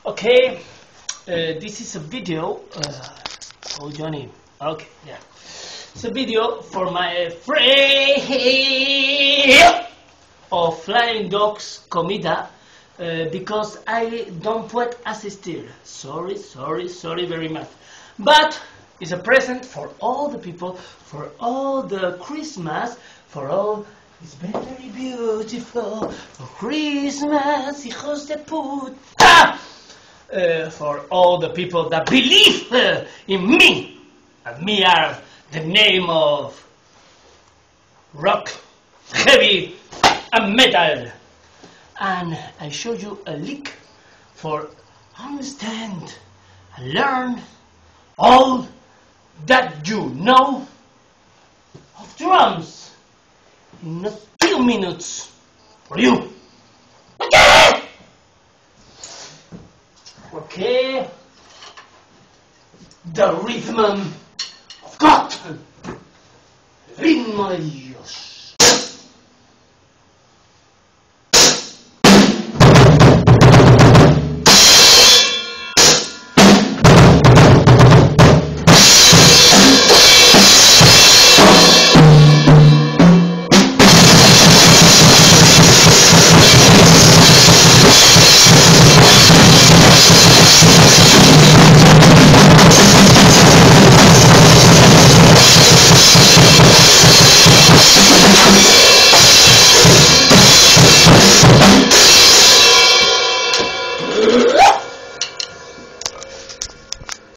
Okay, this is a video. Oh, Johnny. Okay, yeah. It's a video for my friend of Flying Dogs Comida because I don't puedo asistir. Sorry very much. But it's a present for all the people, for all the Christmas, for all. It's very beautiful for Christmas, hijos de puta. For all the people that believe in me, and me are the name of rock, heavy, and metal. And I show you a link for understand and learn all that you know of drums in a few minutes for you. Okay, the rhythm of God, ritmo